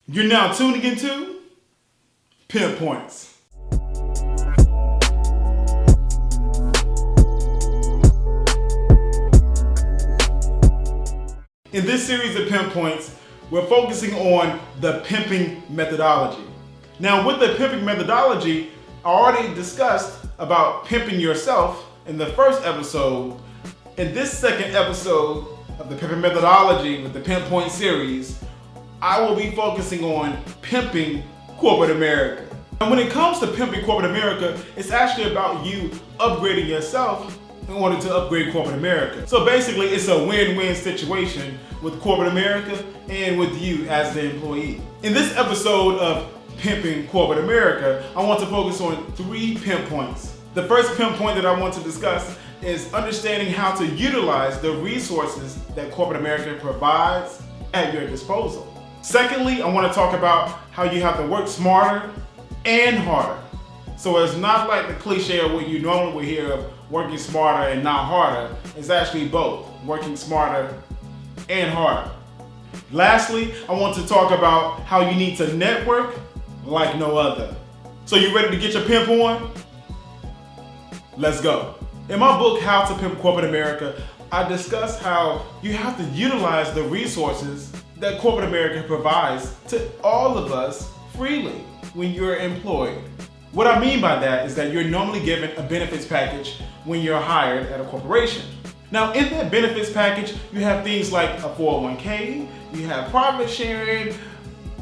You're now tuning into Pimp Points. In this series of Pimp Points, we're focusing on the pimping methodology. Now, with the pimping methodology, I already discussed about pimping yourself in the first episode. In this second episode of the pimping methodology with the Pimp Point series, I will be focusing on Pimping Corporate America. And when it comes to Pimping Corporate America, it's actually about you upgrading yourself in order to upgrade Corporate America. So basically, it's a win-win situation with Corporate America and with you as the employee. In this episode of Pimping Corporate America, I want to focus on 3 pimp points. The first pimp point that I want to discuss is understanding how to utilize the resources that Corporate America provides at your disposal. Secondly, I want to talk about how you have to work smarter and harder. So it's not like the cliche of what you normally would hear of working smarter and not harder. It's actually both, working smarter and harder. Lastly, I want to talk about how you need to network like no other. So you ready to get your pimp on? Let's go. In my book, How to Pimp Corporate America, I discuss how you have to utilize the resources that Corporate America provides to all of us freely when you're employed. What I mean by that is that you're normally given a benefits package when you're hired at a corporation. Now, in that benefits package, you have things like a 401k, you have profit sharing,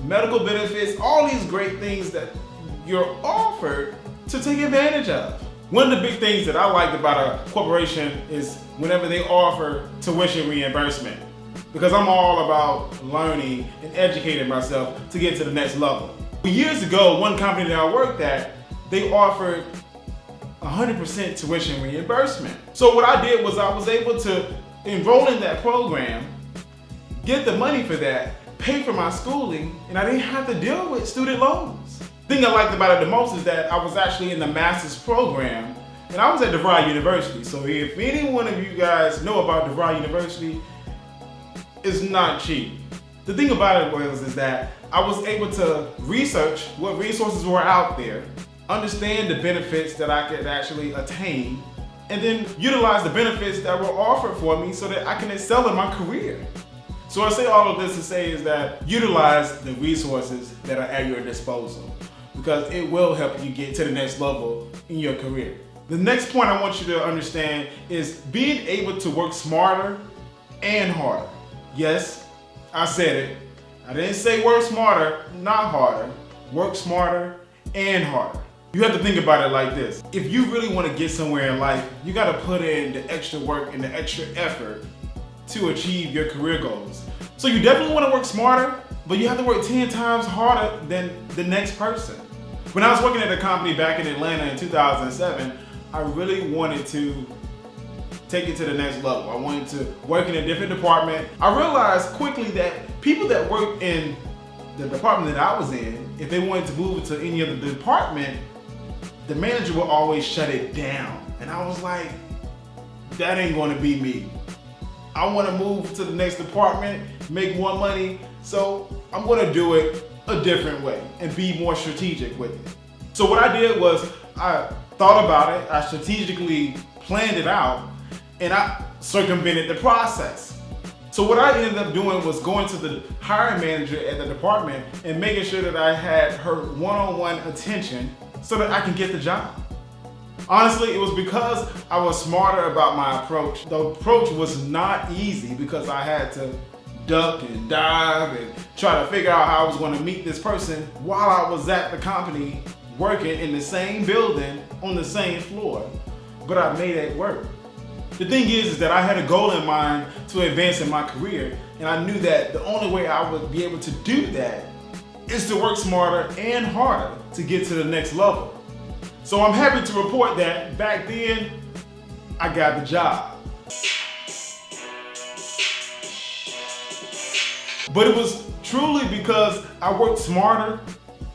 medical benefits, all these great things that you're offered to take advantage of. One of the big things that I liked about a corporation is whenever they offer tuition reimbursement, because I'm all about learning and educating myself to get to the next level. Years ago, one company that I worked at, they offered 100% tuition reimbursement. So what I did was I was able to enroll in that program, get the money for that, pay for my schooling, and I didn't have to deal with student loans. The thing I liked about it the most is that I was actually in the master's program, and I was at DeVry University. So if any one of you guys know about DeVry University, it's not cheap. The thing about it is that I was able to research what resources were out there, understand the benefits that I could actually attain, and then utilize the benefits that were offered for me so that I can excel in my career. So I say all of this to say is that utilize the resources that are at your disposal, because it will help you get to the next level in your career. The next point I want you to understand is being able to work smarter and harder. Yes, I said it. I didn't say work smarter, not harder. Work smarter and harder. You have to think about it like this. If you really want to get somewhere in life, you got to put in the extra work and the extra effort to achieve your career goals. So you definitely want to work smarter, but you have to work 10 times harder than the next person. When I was working at a company back in Atlanta in 2007, I really wanted to take it to the next level. I wanted to work in a different department. I realized quickly that people that worked in the department that I was in, if they wanted to move to any other department, the manager would always shut it down. And I was like, that ain't gonna be me. I wanna move to the next department, make more money, so I'm gonna do it a different way and be more strategic with it. So what I did was I thought about it, I strategically planned it out, and I circumvented the process. So what I ended up doing was going to the hiring manager at the department and making sure that I had her one-on-one attention so that I can get the job. Honestly, it was because I was smarter about my approach. The approach was not easy because I had to duck and dive and try to figure out how I was going to meet this person while I was at the company working in the same building on the same floor. But I made it work. The thing is that I had a goal in mind to advance in my career, and I knew that the only way I would be able to do that is to work smarter and harder to get to the next level. So I'm happy to report that back then, I got the job. But it was truly because I worked smarter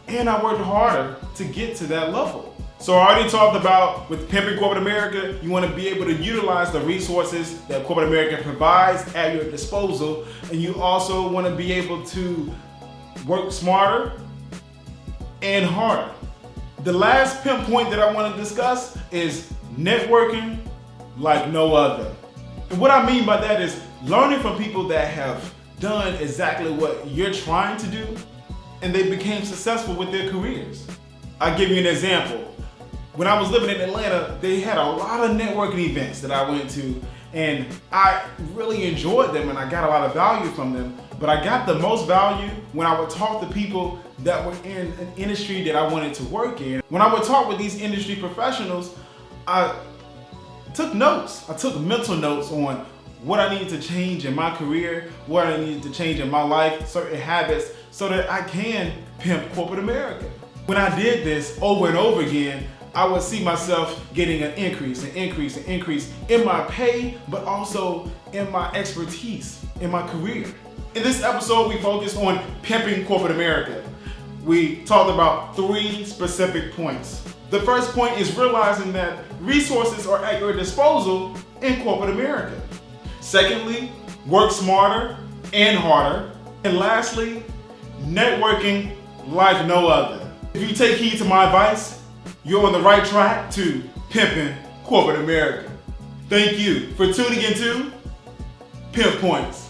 and I worked harder to get to that level. So I already talked about with Pimping Corporate America, you want to be able to utilize the resources that Corporate America provides at your disposal, and you also want to be able to work smarter and harder. The last pimp point that I want to discuss is networking like no other. And what I mean by that is learning from people that have done exactly what you're trying to do and they became successful with their careers. I'll give you an example. When I was living in Atlanta, they had a lot of networking events that I went to, and I really enjoyed them and I got a lot of value from them. But I got the most value when I would talk to people that were in an industry that I wanted to work in. When I would talk with these industry professionals, I took notes. I took mental notes on what I needed to change in my career, what I needed to change in my life, certain habits, so that I can pimp corporate America. When I did this over and over again, I would see myself getting an increase in my pay, but also in my expertise, in my career. In this episode, we focused on Pimping Corporate America. We talked about 3 specific points. The first point is realizing that resources are at your disposal in corporate America. Secondly, work smarter and harder. And lastly, networking like no other. If you take heed to my advice, you're on the right track to Pimping Corporate America. Thank you for tuning into Pimp Points.